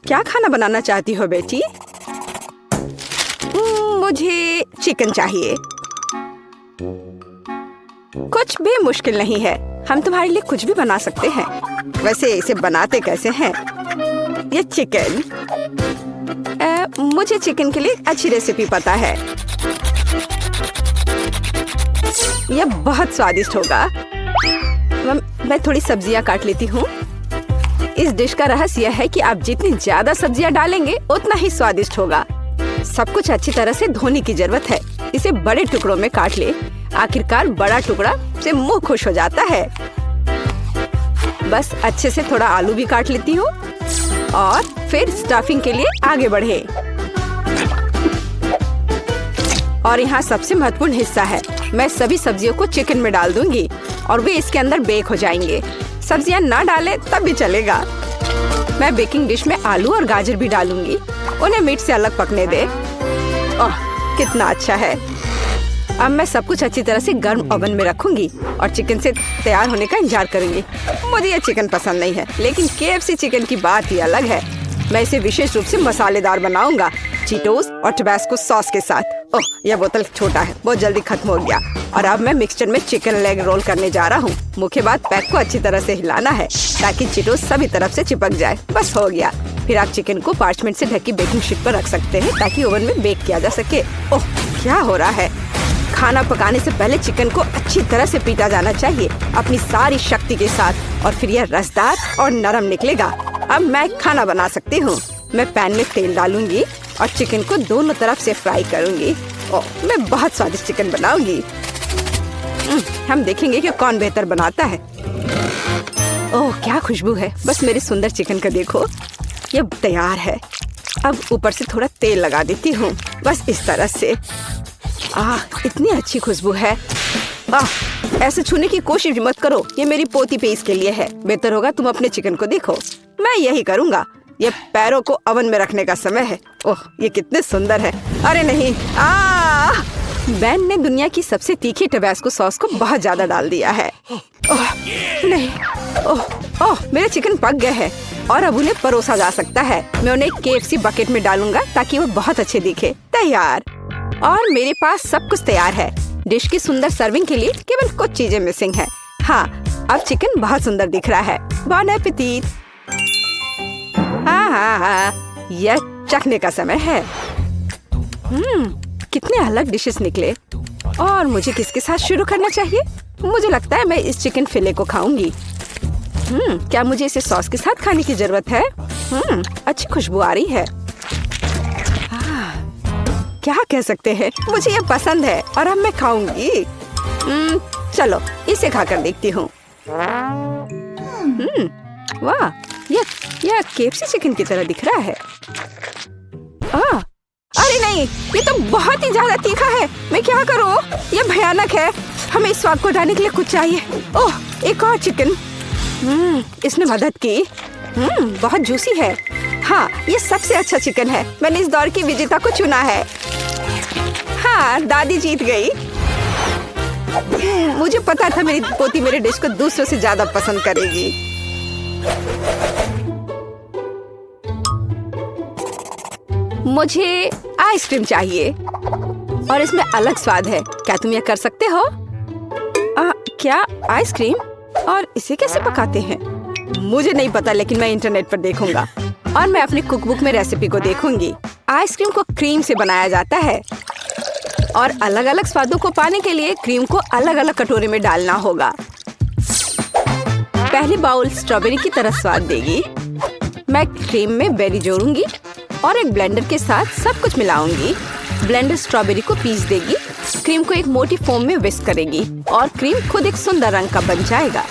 क्या खाना बनाना चाहती हो बेटी? मुझे चिकन चाहिए। कुछ भी मुश्किल नहीं है, हम तुम्हारे लिए कुछ भी बना सकते हैं। वैसे इसे बनाते कैसे हैं? ये चिकन, मुझे चिकन के लिए अच्छी रेसिपी पता है। यह बहुत स्वादिष्ट होगा। मैं थोड़ी सब्जियां काट लेती हूँ। इस डिश का रहस्य यह है कि आप जितनी ज्यादा सब्जियां डालेंगे उतना ही स्वादिष्ट होगा। सब कुछ अच्छी तरह से धोने की जरूरत है। इसे बड़े टुकड़ों में काट ले। आखिरकार बड़ा टुकड़ा से मुंह खुश हो जाता है। बस अच्छे से थोड़ा आलू भी काट लेती हूँ और फिर स्टफिंग के लिए आगे बढ़े। और यहाँ सबसे महत्वपूर्ण हिस्सा है, मैं सभी सब्जियों को चिकन में डाल दूंगी और वे इसके अंदर बेक हो जाएंगे। सब्जियां ना डालें तब भी चलेगा। मैं बेकिंग डिश में आलू और गाजर भी डालूंगी। उन्हें मीट से अलग पकने दे। ओह, कितना अच्छा है। अब मैं सब कुछ अच्छी तरह से गर्म ओवन में रखूंगी और चिकन से तैयार होने का इंतजार करूंगी। मुझे ये चिकन पसंद नहीं है, लेकिन KFC चिकन की बात ही अलग है। मैं इसे विशेष रूप से मसालेदार बनाऊंगा, चीटोस और टबैस्को सॉस के साथ। ओह, यह बोतल छोटा है, बहुत जल्दी खत्म हो गया। और अब मैं मिक्सचर में चिकन लेग रोल करने जा रहा हूँ। मुख्य बात, पैक को अच्छी तरह से हिलाना है ताकि चीटोस सभी तरफ से चिपक जाए। बस हो गया। फिर आप चिकन को पार्चमेंट से ढकी बेकिंग शीट पर रख सकते हैं ताकि ओवन में बेक किया जा सके। ओह, क्या हो रहा है? खाना पकाने से पहले चिकन को अच्छी तरह से पीटा जाना चाहिए अपनी सारी शक्ति के साथ, और फिर यह रसदार और नरम निकलेगा। अब मैं खाना बना सकती हूँ। मैं पैन में तेल डालूंगी और चिकन को दोनों तरफ से फ्राई करूंगी। ओह, मैं बहुत स्वादिष्ट चिकन बनाऊंगी। हम देखेंगे कि कौन बेहतर बनाता है। ओह, क्या खुशबू है। बस मेरे सुंदर चिकन का देखो, ये तैयार है। अब ऊपर से थोड़ा तेल लगा देती हूँ, बस इस तरह से। इतनी अच्छी खुशबू है। ऐसे छूने की कोशिश मत करो, ये मेरी पोती पे इसके लिए है। बेहतर होगा तुम अपने चिकन को देखो। मैं यही करूँगा। ये पैरों को ओवन में रखने का समय है। ओह, ये कितने सुंदर है। अरे नहीं, बेन ने दुनिया की सबसे तीखी टबैस्को सॉस को बहुत ज्यादा डाल दिया है। ओह नहीं, ओह, मेरे चिकन पक गए हैं और अब उन्हें परोसा जा सकता है। मैं उन्हें KFC बकेट में डालूंगा ताकि वो बहुत अच्छे दिखे। तैयार। और मेरे पास सब कुछ तैयार है। डिश की सुंदर सर्विंग के लिए केवल कुछ चीजें मिसिंग है। हाँ, अब चिकन बहुत सुंदर दिख रहा है। बॉन एपेटिट। हाँ, यह चखने का समय है। कितने अलग डिशेस निकले। और मुझे किसके साथ शुरू करना चाहिए? मुझे लगता है मैं इस चिकन फिले को खाऊंगी। क्या मुझे इसे सॉस के साथ खाने की जरूरत है? अच्छी खुशबू आ रही है। क्या कह सकते हैं, मुझे ये पसंद है और अब मैं खाऊंगी। चलो इसे खाकर देखती हूँ। वाह, यह KFC चिकन की तरह दिख रहा है। अरे नहीं, ये तो बहुत ही ज्यादा तीखा है। मैं क्या करूँ? ये भयानक है। हमें इस स्वाद को हटाने के लिए कुछ चाहिए। ओह, एक और चिकन। इसने मदद की। बहुत जूसी है। हाँ, ये सबसे अच्छा चिकन है। मैंने इस दौर की विजेता को चुना है। हाँ, दादी जीत गई। मुझे पता था मेरी पोती मेरे डिश को दूसरों से ज्यादा पसंद करेगी। मुझे आइसक्रीम चाहिए और इसमें अलग स्वाद है। क्या तुम यह कर सकते हो? क्या आइसक्रीम? और इसे कैसे पकाते हैं? मुझे नहीं पता, लेकिन मैं इंटरनेट पर देखूंगा और मैं अपनी कुकबुक में रेसिपी को देखूंगी। आइसक्रीम को क्रीम से बनाया जाता है और अलग अलग स्वादों को पाने के लिए क्रीम को अलग अलग कटोरे में डालना होगा। पहली बाउल स्ट्रॉबेरी की तरह स्वाद देगी। मैं क्रीम में बेरी जोड़ूंगी और एक ब्लेंडर के साथ सब कुछ मिलाऊंगी। ब्लेंडर स्ट्रॉबेरी को पीस देगी, क्रीम को एक मोटी फोम में विस्क करेगी और क्रीम खुद एक सुंदर रंग का बन जाएगा।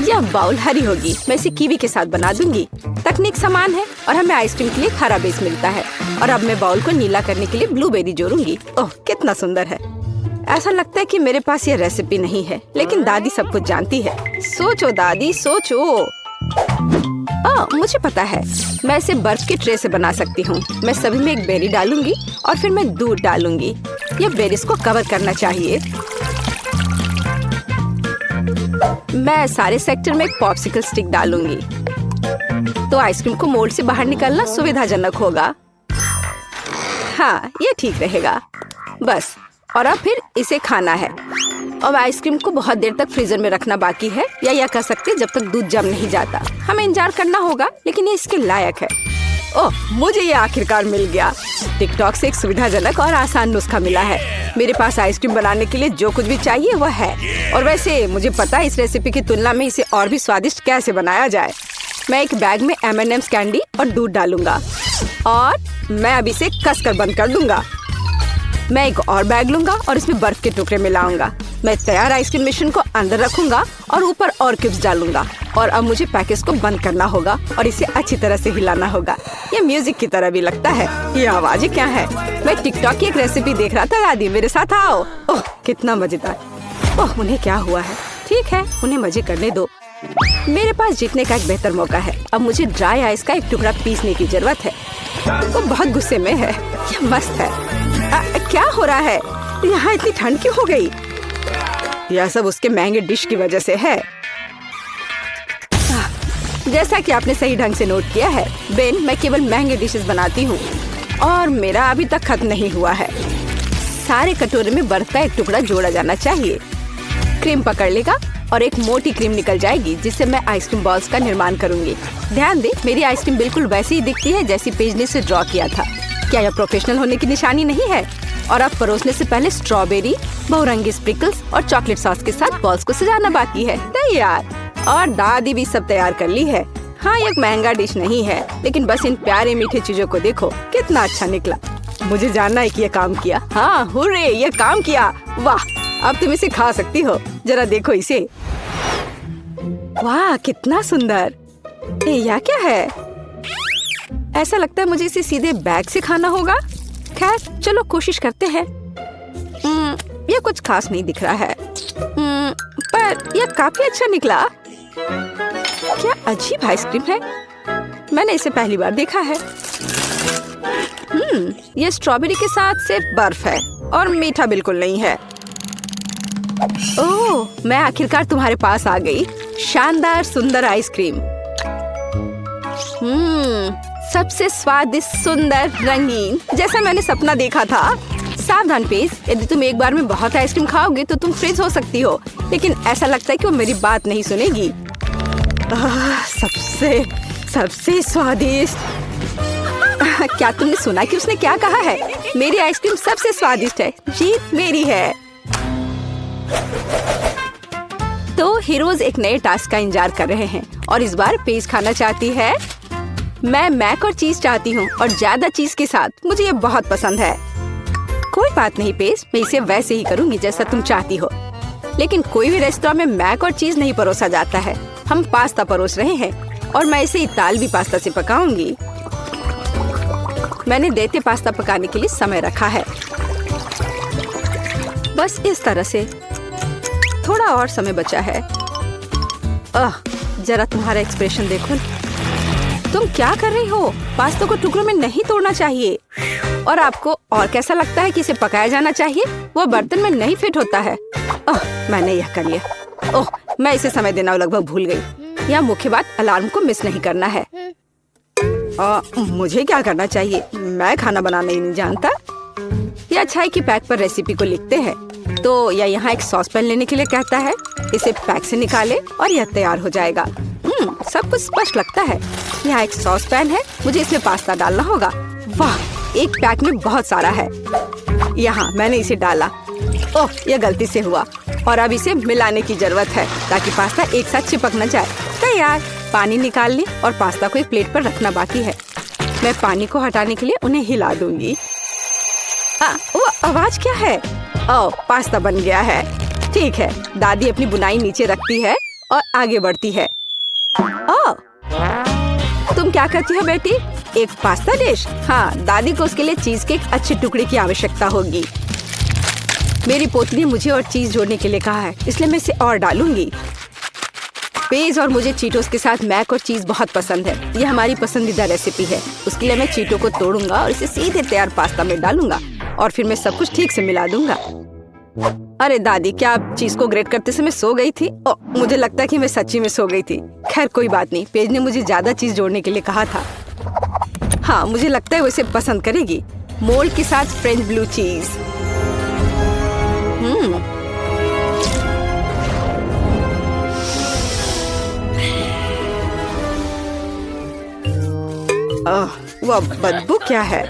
यह बाउल हरी होगी। मैं इसे कीवी के साथ बना दूंगी। तकनीक समान है और हमें आइसक्रीम के लिए हरा बेस मिलता है। और अब मैं बाउल को नीला करने के लिए ब्लूबेरी जोड़ूंगी। ओह, कितना सुंदर है। ऐसा लगता है कि मेरे पास ये रेसिपी नहीं है, लेकिन दादी सब कुछ जानती है। सोचो दादी, सोचो। मुझे पता है, मैं इसे बर्फ के ट्रे से बना सकती हूँ। मैं सभी में एक बेरी डालूंगी और फिर मैं दूध डालूंगी। ये बेरीज को कवर करना चाहिए। मैं सारे सेक्टर में एक पॉप्सिकल स्टिक डालूंगी। तो आइसक्रीम को मोल्ड से बाहर निकालना सुविधाजनक होगा। हाँ, ये ठीक रहेगा। बस, और अब फिर इसे खाना है। अब आइसक्रीम को बहुत देर तक फ्रीजर में रखना बाकी है, या यह कह सकते जब तक दूध जम नहीं जाता। हमें इंतजार करना होगा, लेकिन ये इसके लायक है। ओह, मुझे ये आखिरकार मिल गया। टिकटॉक से एक सुविधाजनक और आसान नुस्खा मिला है। मेरे पास आइसक्रीम बनाने के लिए जो कुछ भी चाहिए वह है। और वैसे मुझे पता है इस रेसिपी की तुलना में इसे और भी स्वादिष्ट कैसे बनाया जाए। मैं एक बैग में M&M's कैंडी और दूध डालूंगा और मैं अब इसे कसकर बंद कर दूंगा। मैं एक और बैग लूंगा और इसमें बर्फ के टुकड़े मिलाऊंगा। मैं तैयार आइसक्रीम मिश्रण को अंदर रखूंगा और ऊपर और क्यूब्स डालूंगा। और अब मुझे पैकेज को बंद करना होगा और इसे अच्छी तरह से हिलाना होगा। ये म्यूजिक की तरह भी लगता है। ये आवाज़ें क्या है? मैं टिकटॉक की एक रेसिपी देख रहा था। दादी, मेरे साथ आओ। ओह, कितना मजेदार। ओह, उन्हें क्या हुआ है? ठीक है, उन्हें मजे करने दो। मेरे पास जीतने का एक बेहतर मौका है। अब मुझे ड्राई आइस का एक टुकड़ा पीसने की जरूरत है। वो बहुत गुस्से में है। यह मस्त है। क्या हो रहा है? यहाँ इतनी ठंड क्यों हो गई? यह सब उसके महंगे डिश की वजह से है। जैसा कि आपने सही ढंग से नोट किया है बेन, मैं केवल महंगे डिशेस बनाती हूँ और मेरा अभी तक खत्म नहीं हुआ है। सारे कटोरे में बर्फ का एक टुकड़ा जोड़ा जाना चाहिए। क्रीम पकड़ लेगा और एक मोटी क्रीम निकल जाएगी, जिससे मैं आइसक्रीम बॉल्स का निर्माण करूंगी। ध्यान दे, मेरी आइसक्रीम बिल्कुल वैसी ही दिखती है जैसी पेज ने इसे ड्रॉ किया था। क्या यह प्रोफेशनल होने की निशानी नहीं है? और अब परोसने से पहले स्ट्रॉबेरी, बहुरंगी स्प्रिंकल्स और चॉकलेट सॉस के साथ बॉल्स को सजाना बाकी है। तैयार। और दादी भी सब तैयार कर ली है। हाँ, ये एक महंगा डिश नहीं है, लेकिन बस इन प्यारे मीठे चीजों को देखो, कितना अच्छा निकला। मुझे जानना है कि ये काम किया। हाँ, हुर्रे, ये काम किया। वाह, अब तुम इसे खा सकती हो। जरा देखो इसे। वाह, कितना सुंदर। यह क्या है? ऐसा लगता है मुझे इसे सीधे बैग से खाना होगा। खैर, चलो कोशिश करते हैं। यह कुछ खास नहीं दिख रहा है, पर यह काफी अच्छा निकला। क्या अजीब आइसक्रीम है। मैंने इसे पहली बार देखा है। यह स्ट्रॉबेरी के साथ सिर्फ बर्फ है और मीठा बिल्कुल नहीं है। ओह, मैं आखिरकार तुम्हारे पास आ गई। शानदार सुंदर आइसक्रीम। सबसे स्वादिष्ट, सुंदर, रंगीन, जैसा मैंने सपना देखा था। सावधान पेज, यदि तुम एक बार में बहुत आइसक्रीम खाओगे तो तुम फ्रीज हो सकती हो। लेकिन ऐसा लगता है कि वो मेरी बात नहीं सुनेगी। सबसे स्वादिष्ट। क्या तुमने सुना कि उसने क्या कहा है? मेरी आइसक्रीम सबसे स्वादिष्ट है। जीत मेरी है। तो हीरोज एक नए टास्क का इंतजार कर रहे हैं और इस बार पेज खाना चाहती है। मैं मैक और चीज चाहती हूँ और ज्यादा चीज के साथ। मुझे ये बहुत पसंद है। कोई बात नहीं पेज, मैं इसे वैसे ही करूँगी जैसा तुम चाहती हो। लेकिन कोई भी रेस्टोरेंट में मैक और चीज नहीं परोसा जाता है। हम पास्ता परोस रहे हैं और मैं इसे इतालवी पास्ता से पकाऊंगी। मैंने देते पास्ता पकाने के लिए समय रखा है। बस इस तरह से। थोड़ा और समय बचा है। जरा तुम्हारा एक्सप्रेशन देखो। तुम क्या कर रही हो? पास्ता को टुकड़ों में नहीं तोड़ना चाहिए। और आपको और कैसा लगता है कि इसे पकाया जाना चाहिए? वो बर्तन में नहीं फिट होता है। मैंने यह कर लिया। ओह, मैं इसे समय देना लगभग भूल गई। यह मुख्य बात, अलार्म को मिस नहीं करना है। मुझे क्या करना चाहिए? मैं खाना बनाना ही नहीं जानता। यह अच्छा है कि पैक पर रेसिपी को लिखते हैं। तो यह यहाँ एक सॉस पैन लेने के लिए कहता है। इसे पैक से निकाले और यह तैयार हो जाएगा। सब कुछ स्पष्ट लगता है। यहाँ एक सॉस पैन है, मुझे इसमें पास्ता डालना होगा। वाह, एक पैक में बहुत सारा है। यहाँ मैंने इसे डाला। ओह, यह गलती से हुआ। और अब इसे मिलाने की जरूरत है ताकि पास्ता एक साथ चिपक न जाए। तैयार। पानी निकाल ली और पास्ता को एक प्लेट पर रखना बाकी है। मैं पानी को हटाने के लिए उन्हें हिला दूंगी। वो आवाज क्या है? ओह, पास्ता बन गया है। ठीक है, दादी अपनी बुनाई नीचे रखती है और आगे बढ़ती है। ओह, तुम क्या करती हो बेटी? एक पास्ता डिश? हाँ, दादी को उसके लिए चीज के एक अच्छे टुकड़े की आवश्यकता होगी। मेरी पोती ने मुझे और चीज जोड़ने के लिए कहा है, इसलिए मैं इसे और डालूंगी। पेज और मुझे चीटोस के साथ मैक और चीज बहुत पसंद है। यह हमारी पसंदीदा रेसिपी है। उसके लिए मैं चीटो को तोड़ूंगा और इसे सीधे तैयार पास्ता में डालूंगा और फिर मैं सब कुछ ठीक से मिला दूंगा। अरे दादी, क्या आप चीज को ग्रेट करते समय सो गई थी? मुझे लगता है कि मैं सच्ची में सो गई थी। खैर कोई बात नहीं, पेज ने मुझे ज्यादा चीज जोड़ने के लिए कहा था। हाँ, मुझे लगता है वो इसे पसंद करेगी। मोल्ड के साथ फ्रेंच ब्लू चीज। वह बदबू क्या है?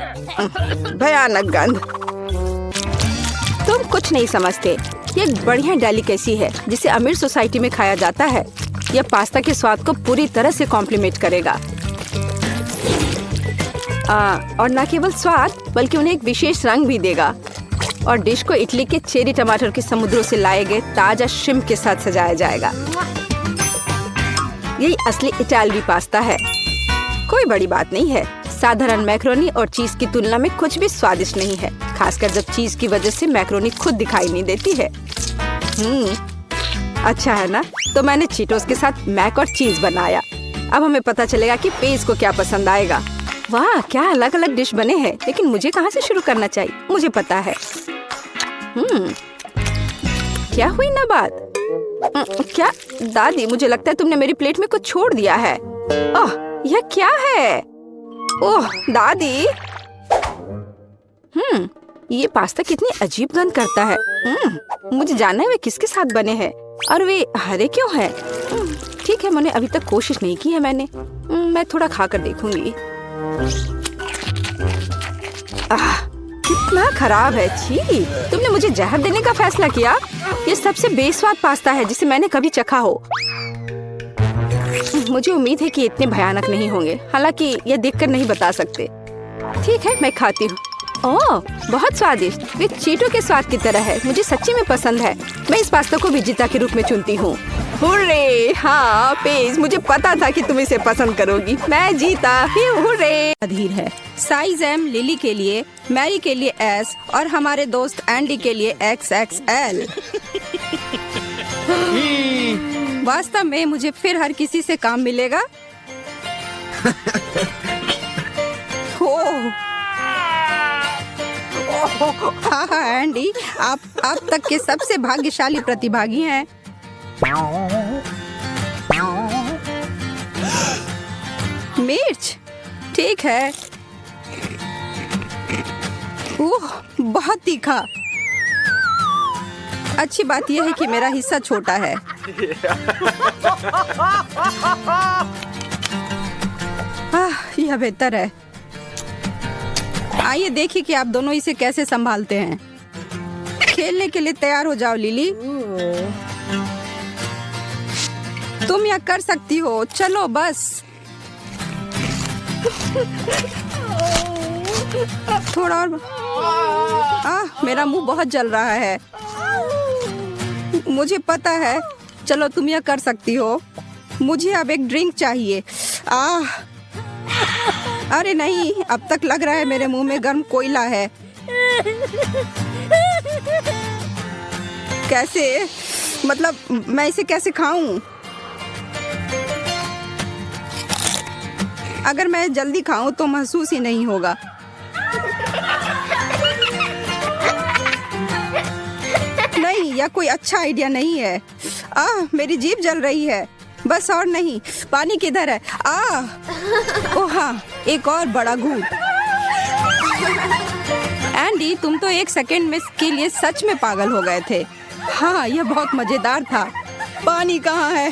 भयानक गंध। तुम कुछ नहीं समझते। ये एक बढ़िया डेलिकेसी है जिसे अमीर सोसाइटी में खाया जाता है। यह पास्ता के स्वाद को पूरी तरह से कॉम्प्लीमेंट करेगा। और न केवल स्वाद बल्कि उन्हें एक विशेष रंग भी देगा। और डिश को इटली के चेरी टमाटर के समुद्रों से लाए गए ताजा श्रिम्प के साथ सजाया जाएगा। यही असली इटालवी पास्ता है। कोई बड़ी बात नहीं है। साधारण मैक्रोनी और चीज की तुलना में कुछ भी स्वादिष्ट नहीं है, खासकर जब चीज की वजह से मैक्रोनी खुद दिखाई नहीं देती है। अच्छा है ना? तो मैंने चीटोस के साथ मैक और चीज बनाया। अब हमें पता चलेगा कि पेज को क्या पसंद आएगा। वाह, क्या अलग अलग डिश बने हैं। लेकिन मुझे कहाँ से शुरू करना चाहिए? मुझे पता है। क्या हुई ना बात? क्या दादी, मुझे लगता है तुमने मेरी प्लेट में कुछ छोड़ दिया है। ओह, यह क्या है? ओह दादी, ये पास्ता कितनी अजीब गंध करता है। मुझे जानना है वे किसके साथ बने हैं और वे हरे क्यों हैं। ठीक है, मैंने अभी तक कोशिश नहीं की है। मैं थोड़ा खाकर देखूंगी। कितना खराब है। छी, तुमने मुझे जहर देने का फैसला किया। ये सबसे बेस्वाद पास्ता है जिसे मैंने कभी चखा हो। मुझे उम्मीद है कि इतने भयानक नहीं होंगे, हालांकि ये देखकर नहीं बता सकते। ठीक है, मैं खाती हूँ। ओह, बहुत स्वादिष्ट। वे चीटो के स्वाद की तरह है। मुझे सच्ची में पसंद है। मैं इस पास्ता को विजेता के रूप में चुनती हूँ। हुर्रे! हाँ पेज, मुझे पता था कि तुम इसे पसंद करोगी। मैं जीता। हुर्रे! अधीर है। साइज एम लिली के लिए, मैरी के लिए एस और हमारे दोस्त एंडी के लिए XXL। वास्तव में मुझे फिर हर किसी से काम मिलेगा। हाँ एंडी, आप अब तक के सबसे भाग्यशाली प्रतिभागी हैं। मिर्च ठीक है। ओह, बहुत तीखा। अच्छी बात यह है कि मेरा हिस्सा छोटा है। यह बेहतर है। आइए देखिए कि आप दोनों इसे कैसे संभालते हैं। खेलने के लिए तैयार हो जाओ लिली। तुम यह कर सकती हो। चलो बस थोड़ा और। मेरा मुंह बहुत जल रहा है। मुझे पता है। चलो तुम यह कर सकती हो। मुझे अब एक ड्रिंक चाहिए। अरे नहीं, अब तक लग रहा है मेरे मुंह में गर्म कोयला है। कैसे? मतलब मैं इसे कैसे खाऊं? अगर मैं जल्दी खाऊं तो महसूस ही नहीं होगा। नहीं, यह कोई अच्छा आइडिया नहीं है। मेरी जीभ जल रही है। बस और नहीं। पानी किधर है? ओह हाँ, एक और बड़ा घूंट। एंडी, तुम तो एक सेकंड में के लिए सच में पागल हो गए थे। हाँ, यह बहुत मजेदार था। पानी कहाँ है?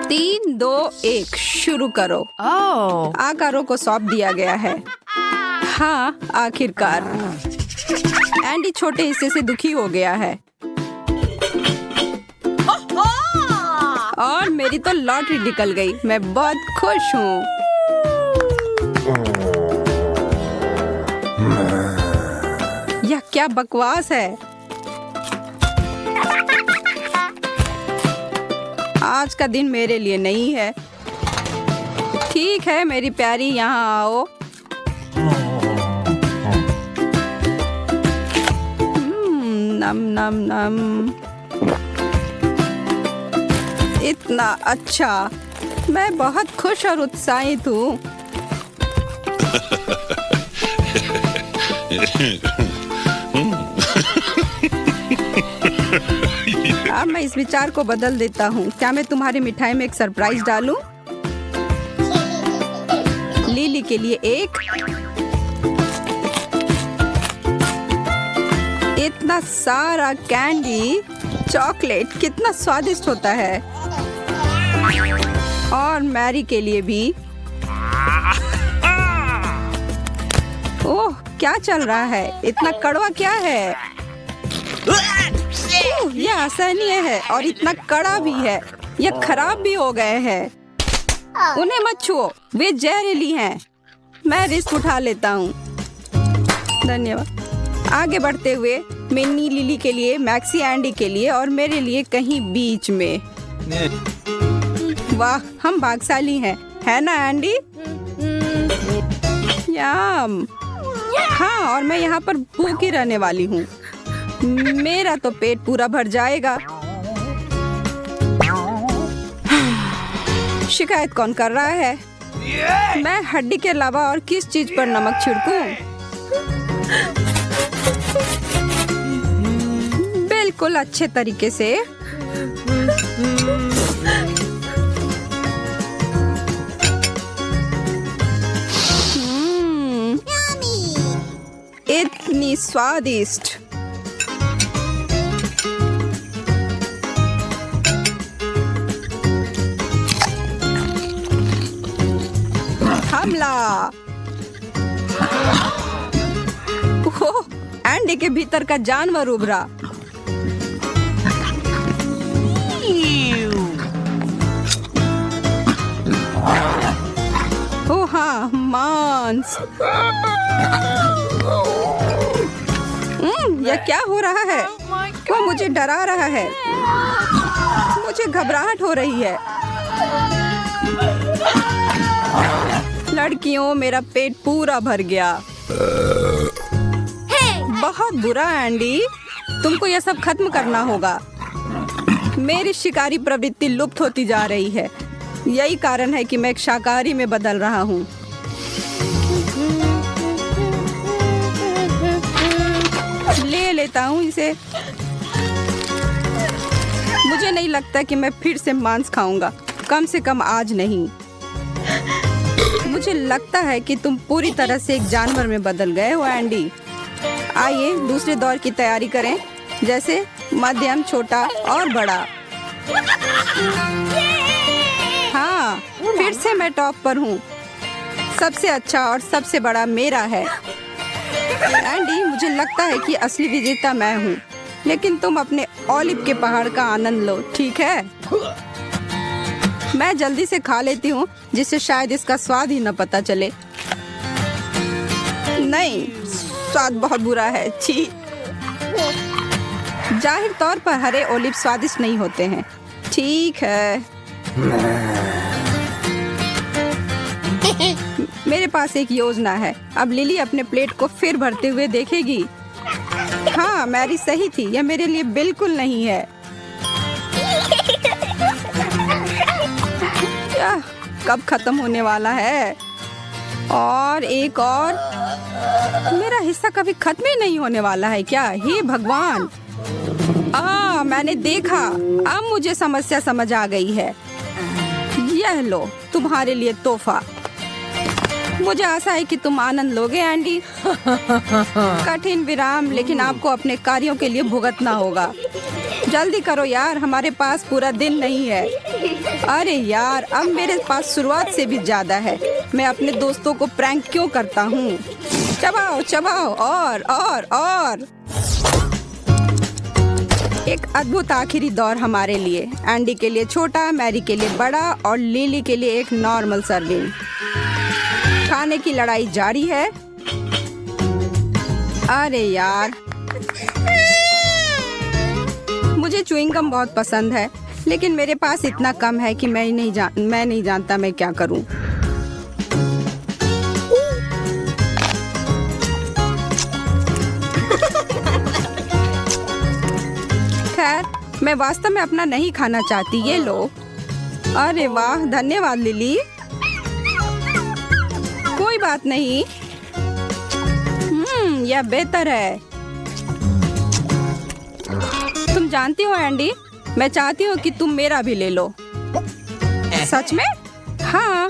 3, 2, 1 शुरू करो। आकारों को सौंप दिया गया है। हाँ, आखिरकार। एंडी छोटे हिस्से से दुखी हो गया है। और मेरी तो लॉटरी निकल गई। मैं बहुत खुश हूँ। यह क्या बकवास है। आज का दिन मेरे लिए नहीं है। ठीक है मेरी प्यारी, यहाँ आओ। नम नम नम। इतना अच्छा। मैं बहुत खुश और उत्साहित हूँ। अब मैं इस विचार को बदल देता हूँ। क्या मैं तुम्हारी मिठाई में एक सरप्राइज डालूं? लिली के लिए एक। इतना सारा कैंडी, चॉकलेट कितना स्वादिष्ट होता है। और मैरी के लिए भी। ओह, क्या चल रहा है? इतना कड़वा क्या है? यह असहनीय है और इतना कड़ा भी है। यह खराब भी हो गए हैं। उन्हें मत छुओ, वे जहरीली हैं। मैं रिस्क उठा लेता हूँ। धन्यवाद। आगे बढ़ते हुए मिन्नी लिली के लिए, मैक्सी एंडी के लिए और मेरे लिए कहीं बीच में। वाह, हम भाग्यशाली हैं, है ना एंडी? याम। हाँ, और मैं यहाँ पर भूखी रहने वाली हूँ। मेरा तो पेट पूरा भर जाएगा। शिकायत कौन कर रहा है? मैं हड्डी के अलावा और किस चीज पर नमक छिड़कूं? बिल्कुल अच्छे तरीके से। इतनी स्वादिष्ट। हमला। ओह, एंडी के भीतर का जानवर उभरा। ओह हाँ, मांस। यह क्या हो रहा है? वो मुझे डरा रहा है। मुझे घबराहट हो रही है। लड़कियों, मेरा पेट पूरा भर गया। बहुत बुरा एंडी, तुमको यह सब खत्म करना होगा। मेरी शिकारी प्रवृत्ति लुप्त होती जा रही है। यही कारण है कि मैं एक शाकाहारी में बदल रहा हूँ। ले लेता हूँ इसे। मुझे नहीं लगता कि मैं फिर से मांस खाऊंगा, कम से कम आज नहीं। मुझे लगता है कि तुम पूरी तरह से एक जानवर में बदल गए हो एंडी। आइए दूसरे दौर की तैयारी करें, जैसे मध्यम, छोटा और बड़ा। हाँ, फिर से मैं टॉप पर हूँ। सबसे अच्छा और सबसे बड़ा मेरा है। एंडी, मुझे लगता है कि असली विजेता मैं हूँ, लेकिन तुम अपने ओलिव के पहाड़ का आनंद लो, ठीक है? मैं जल्दी से खा लेती हूँ, जिससे शायद इसका स्वाद ही न पता चले। नहीं, स्वाद बहुत बुरा है। छी। जाहिर तौर पर हरे ओलिव स्वादिष्ट नहीं होते हैं। ठीक है। मेरे पास एक योजना है। अब लिली अपने प्लेट को फिर भरते हुए देखेगी। हाँ, मैरी सही थी, यह मेरे लिए बिल्कुल नहीं है। यह कब खत्म होने वाला है? और एक और। मेरा हिस्सा कभी खत्म ही नहीं होने वाला है क्या? हे भगवान! मैंने देखा। अब मुझे समस्या समझ आ गई है। यह लो, तुम्हारे लिए तोहफा। मुझे आशा है कि तुम आनंद लोगे एंडी। कठिन विराम, लेकिन आपको अपने कार्यों के लिए भुगतना होगा। जल्दी करो यार, हमारे पास पूरा दिन नहीं है। अरे यार, अब मेरे पास शुरुआत से भी ज्यादा है। मैं अपने दोस्तों को प्रैंक क्यों करता हूँ? चबाओ चबाओ, और। एक अद्भुत आखिरी दौर हमारे लिए। एंडी के लिए छोटा, मैरी के लिए बड़ा और लिली के लिए एक नॉर्मल सर्विंग। खाने की लड़ाई जारी है। अरे यार, मुझे च्युइंग गम बहुत पसंद है, लेकिन मेरे पास इतना कम है कि मैं नहीं जानता मैं क्या करूं। खैर, मैं वास्तव में अपना नहीं खाना चाहती। ये लो। अरे वाह, धन्यवाद लिली। कोई बात नहीं। यह बेहतर है। तुम जानती हो एंडी, मैं चाहती हूँ कि तुम मेरा भी ले लो। सच में? हाँ,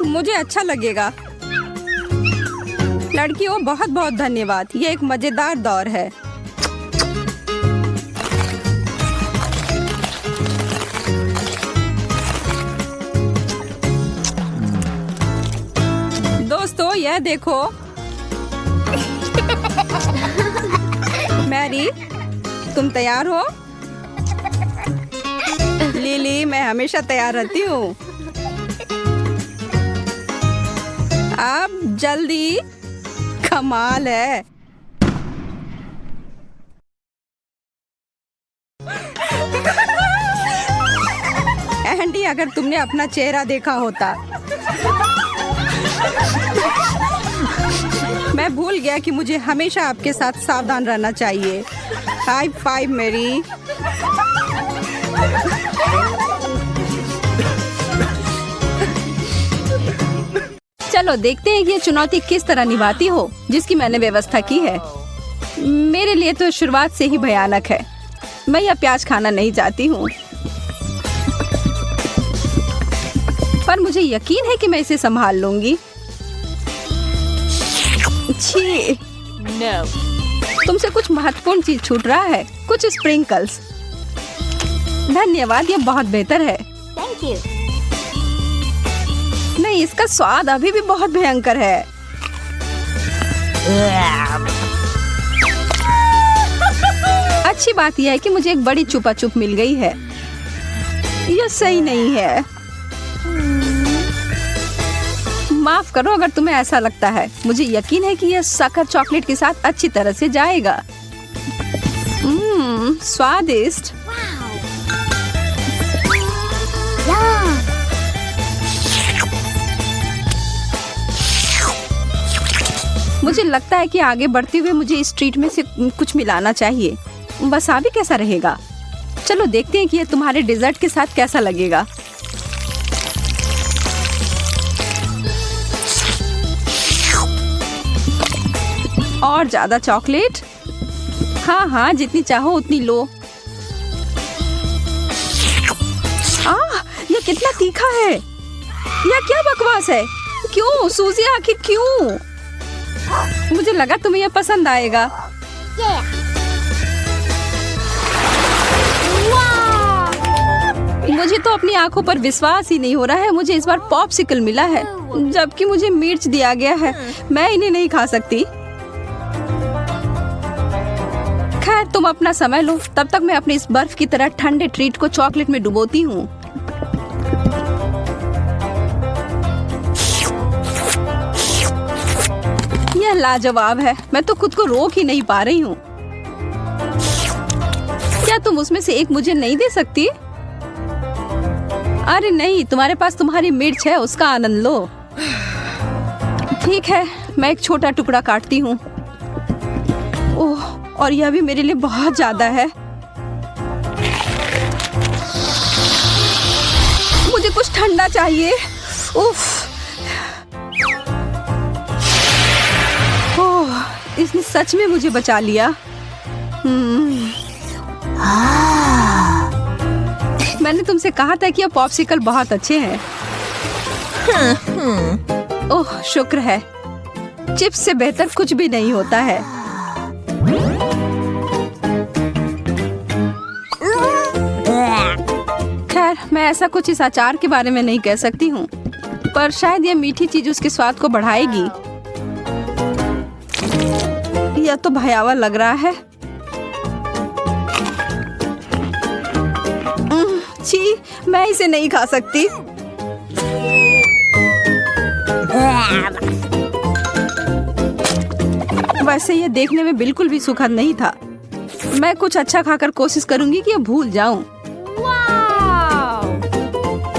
मुझे अच्छा लगेगा। लड़कियों, बहुत बहुत धन्यवाद। ये एक मजेदार दौर है। दोस्तों, यह देखो। मैरी, तुम तैयार हो? लिली, मैं हमेशा तैयार रहती हूँ। अब जल्दी। कमाल है। एंडी, अगर तुमने अपना चेहरा देखा होता। मैं भूल गया कि मुझे हमेशा आपके साथ सावधान रहना चाहिए। हाई फाइव मेरी। चलो देखते हैं कि ये चुनौती किस तरह निभाती हो जिसकी मैंने व्यवस्था की है। मेरे लिए तो शुरुआत से ही भयानक है। मैं यह प्याज खाना नहीं चाहती हूँ, पर मुझे यकीन है कि मैं इसे संभाल लूंगी। छी, No. तुमसे कुछ महत्वपूर्ण चीज छूट रहा है। कुछ स्प्रिंकल्स। धन्यवाद, ये बहुत बेहतर है। Thank you. नहीं, इसका स्वाद अभी भी बहुत भयंकर है। अच्छी बात यह है कि मुझे एक बड़ी चुपा चुप मिल गई है। यह सही नहीं है। माफ करो अगर तुम्हें ऐसा लगता है। मुझे यकीन है कि यह शक्कर चॉकलेट के साथ अच्छी तरह से जाएगा। स्वादिष्ट। Yum. मुझे लगता है कि आगे बढ़ते हुए मुझे इस ट्रीट में से कुछ मिलाना चाहिए। वसाबी कैसा रहेगा? चलो देखते हैं कि यह तुम्हारे डेजर्ट के साथ कैसा लगेगा। और ज्यादा चॉकलेट। हाँ हाँ, जितनी चाहो उतनी लो। यह कितना तीखा है। यह क्या बकवास है? क्यों सूजी, आखिर क्यों? मुझे लगा तुम्हें यह पसंद आएगा। Yeah. Wow. मुझे तो अपनी आंखों पर विश्वास ही नहीं हो रहा है। मुझे इस बार पॉप्सिकल मिला है, जबकि मुझे मिर्च दिया गया है। मैं इन्हें नहीं खा सकती। खैर, तुम अपना समय लो। तब तक मैं अपने इस बर्फ की तरह ठंडे ट्रीट को चॉकलेट में डुबोती हूँ। यह लाजवाब है। मैं तो खुद को रोक ही नहीं पा रही हूँ। क्या तुम उसमें से एक मुझे नहीं दे सकती? अरे नहीं, तुम्हारे पास तुम्हारी मिर्च है, उसका आनंद लो। ठीक है, मैं एक छोटा टुकड़ा काटती हूँ। ओह, और यह भी मेरे लिए बहुत ज्यादा है। मुझे कुछ ठंडा चाहिए। उफ। ओह, इसने सच में मुझे बचा लिया। मैंने तुमसे कहा था कि ये पॉप्सिकल बहुत अच्छे हैं। ओह, शुक्र है। चिप्स से बेहतर कुछ भी नहीं होता है। खैर, मैं ऐसा कुछ इस अचार के बारे में नहीं कह सकती हूँ, पर शायद यह मीठी चीज उसके स्वाद को बढ़ाएगी। यह तो भयावह लग रहा है। छी, मैं इसे नहीं खा सकती। वैसे यह देखने में बिल्कुल भी सुखद नहीं था। मैं कुछ अच्छा खाकर कोशिश करूंगी कि यह भूल जाऊं।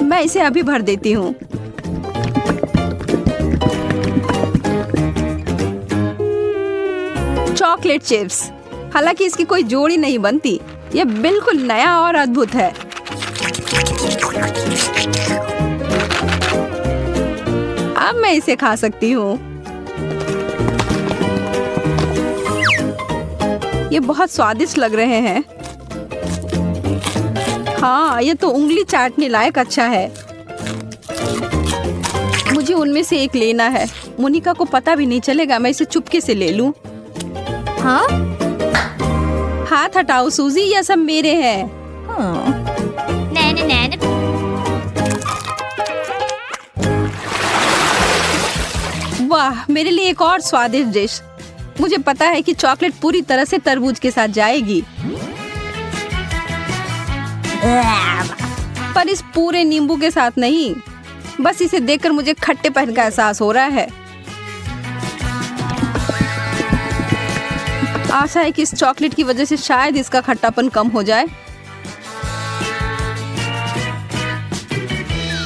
मैं इसे अभी भर देती हूँ। Chocolate chips. हालांकि इसकी कोई जोड़ी नहीं बनती। यह बिल्कुल नया और अद्भुत है। अब अब मैं इसे खा सकती हूँ। ये बहुत स्वादिष्ट लग रहे हैं। हाँ, ये तो उंगली चाटने लायक अच्छा है। मुझे उनमें से एक लेना है। मोनिका को पता भी नहीं चलेगा, मैं इसे चुपके से ले लूं। हाँ? हाथ हटाओ सूजी, यह सब मेरे हैं। नैन नैन। वाह, मेरे लिए एक और स्वादिष्ट डिश। मुझे पता है कि चॉकलेट पूरी तरह से तरबूज के साथ जाएगी, पर इस पूरे नींबू के साथ नहीं। बस इसे देखकर मुझे खट्टेपन का एहसास हो रहा है। आशा है कि इस चॉकलेट की वजह से शायद इसका खट्टापन कम हो जाए।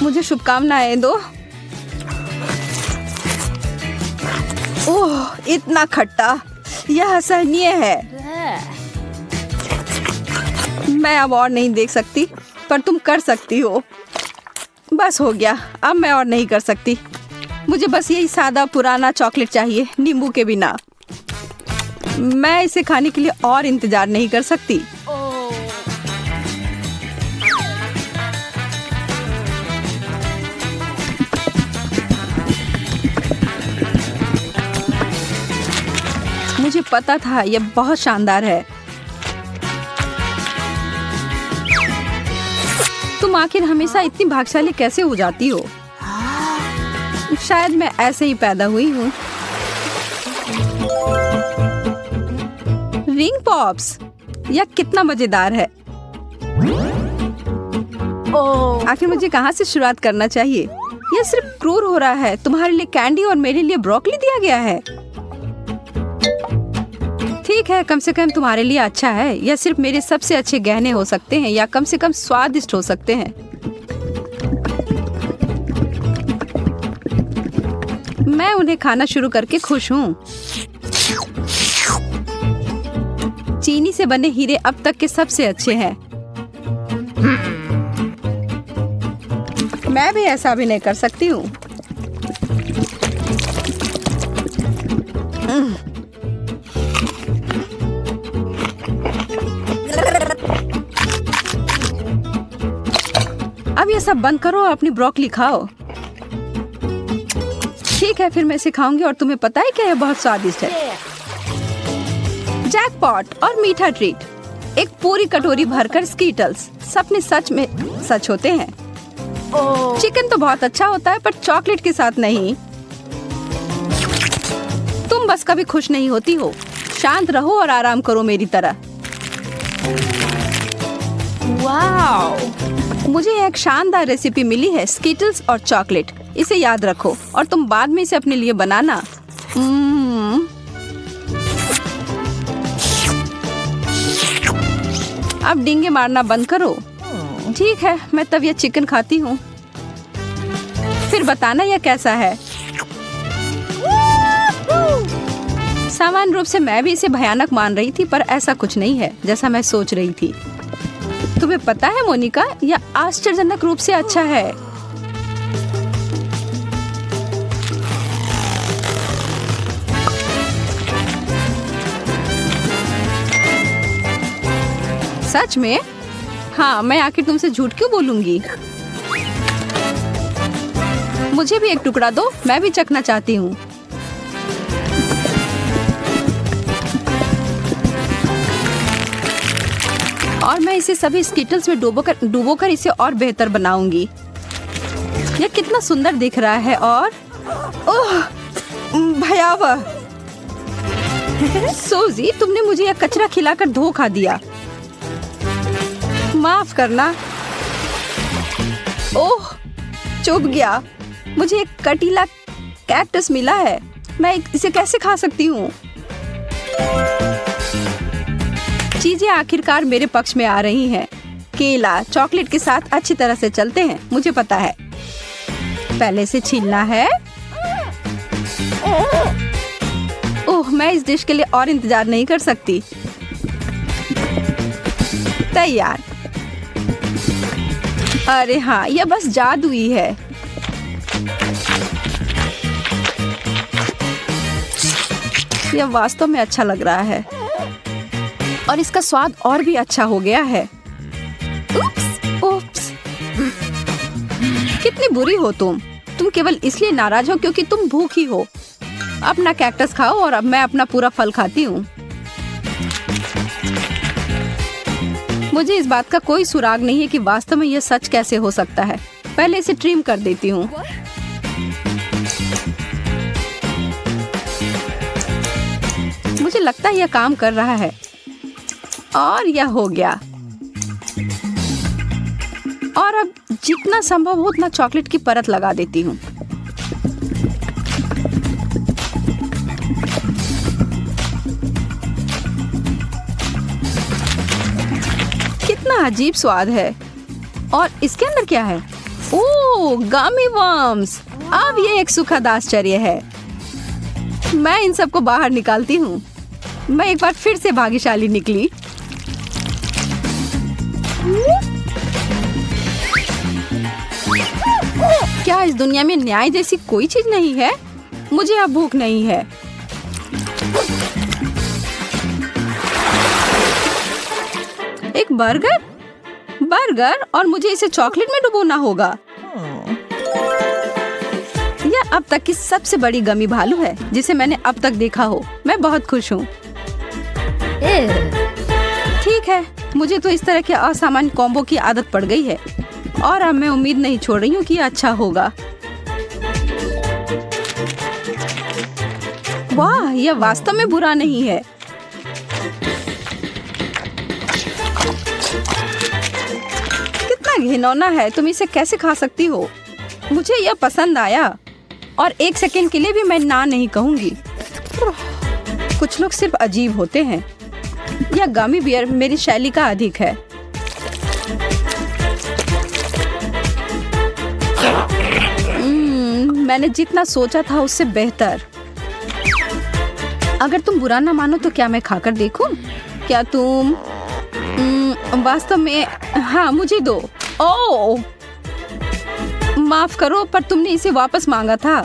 मुझे शुभकामनाएं दो। ओह, इतना खट्टा, यह असहनीय है। मैं अब और नहीं देख सकती, पर तुम कर सकती हो। बस हो गया, अब मैं और नहीं कर सकती। मुझे बस यही सादा पुराना चॉकलेट चाहिए, नींबू के बिना। मैं इसे खाने के लिए और इंतजार नहीं कर सकती। मुझे पता था यह बहुत शानदार है। तुम आखिर हमेशा इतनी भाग्यशाली कैसे हो जाती हो? शायद मैं ऐसे ही पैदा हुई हूँ। रिंग पॉप्स, यह कितना मजेदार है। आखिर मुझे कहाँ से शुरुआत करना चाहिए? यह सिर्फ क्रूर हो रहा है। तुम्हारे लिए कैंडी और मेरे लिए ब्रोकली दिया गया है। ठीक है, कम से कम तुम्हारे लिए अच्छा है। यह सिर्फ मेरे सबसे अच्छे गहने हो सकते हैं, या कम से कम स्वादिष्ट हो सकते हैं। मैं उन्हें खाना शुरू करके खुश हूँ। चीनी से बने हीरे अब तक के सबसे अच्छे हैं। मैं भी ऐसा भी नहीं कर सकती हूँ। अब ये सब बंद करो और अपनी ब्रोकली खाओ। ठीक है, फिर मैं इसे खाऊंगी और तुम्हें पता है क्या, यह बहुत स्वादिष्ट है। जैकपॉट और मीठा ट्रीट। एक पूरी कटोरी भरकर स्कीटल्स। सपने सच में सच होते हैं। चिकन तो बहुत अच्छा होता है, पर चॉकलेट के साथ नहीं। तुम बस कभी खुश नहीं होती हो। शांत रहो और आराम करो मेरी तरह। वाओ, मुझे एक शानदार रेसिपी मिली है, स्कीटल्स और चॉकलेट। इसे याद रखो और तुम बाद में इसे अपने लिए बनाना। अब डींगे मारना बंद करो। ठीक है, मैं तब यह चिकन खाती हूँ, फिर बताना यह कैसा है। सामान्य रूप से मैं भी इसे भयानक मान रही थी, पर ऐसा कुछ नहीं है जैसा मैं सोच रही थी। तुम्हें पता है मोनिका, यह आश्चर्यजनक रूप से अच्छा है। सच में? हाँ, मैं आखिर तुमसे झूठ क्यों बोलूंगी। मुझे भी एक टुकड़ा दो, मैं भी चखना चाहती हूँ। और मैं इसे सभी स्कीटल्स में डुबोकर इसे और बेहतर बनाऊंगी। यह कितना सुंदर दिख रहा है और ओह, भयावह। सोजी, तुमने मुझे यह कचरा खिलाकर धोखा दिया। माफ करना। ओह, चुभ गया। मुझे एक कटीला कैक्टस मिला है। मैं इसे कैसे खा सकती हूँ? चीजें आखिरकार मेरे पक्ष में आ रही हैं। केला चॉकलेट के साथ अच्छी तरह से चलते हैं, मुझे पता है। पहले से छीलना है। ओह, मैं इस डिश के लिए और इंतजार नहीं कर सकती। तैयार। अरे हाँ, यह बस जादुई है। यह वास्तव में अच्छा लग रहा है और इसका स्वाद और भी अच्छा हो गया है। उप्स। कितनी बुरी हो तुम केवल इसलिए नाराज हो क्योंकि तुम भूखी हो। अपना कैक्टस खाओ और अब मैं अपना पूरा फल खाती हूँ। मुझे इस बात का कोई सुराग नहीं है कि वास्तव में यह सच कैसे हो सकता है। पहले इसे ट्रिम कर देती हूँ। मुझे लगता है यह काम कर रहा है और यह हो गया। और अब जितना संभव हो उतना चॉकलेट की परत लगा देती हूँ। कितना अजीब स्वाद है। और इसके अंदर क्या है? ओह, गमी वर्म्स। अब ये एक सुखद आश्चर्य है। मैं इन सबको बाहर निकालती हूँ। मैं एक बार फिर से भाग्यशाली निकली। क्या इस दुनिया में न्याय जैसी कोई चीज नहीं है? मुझे अब भूख नहीं है। एक बर्गर और मुझे इसे चॉकलेट में डुबोना होगा। यह अब तक की सबसे बड़ी गमी भालू है जिसे मैंने अब तक देखा हो। मैं बहुत खुश हूँ। ठीक है, मुझे तो इस तरह के असामान्य कॉम्बो की आदत पड़ गई है और अब मैं उम्मीद नहीं छोड़ रही हूँ कि अच्छा होगा। वाह, यह वास्तव में बुरा नहीं है। कितना घिनौना है। तुम इसे कैसे खा सकती हो? मुझे यह पसंद आया और एक सेकंड के लिए भी मैं ना नहीं कहूंगी। कुछ लोग सिर्फ अजीब होते हैं। यह गमी बियर मेरी शैली का अधिक है। मैंने जितना सोचा था उससे बेहतर। अगर तुम बुरा ना मानो तो क्या मैं खाकर देखूं? क्या तुम वास्तव में? हाँ, मुझे दो। ओह, माफ करो पर तुमने इसे वापस मांगा था।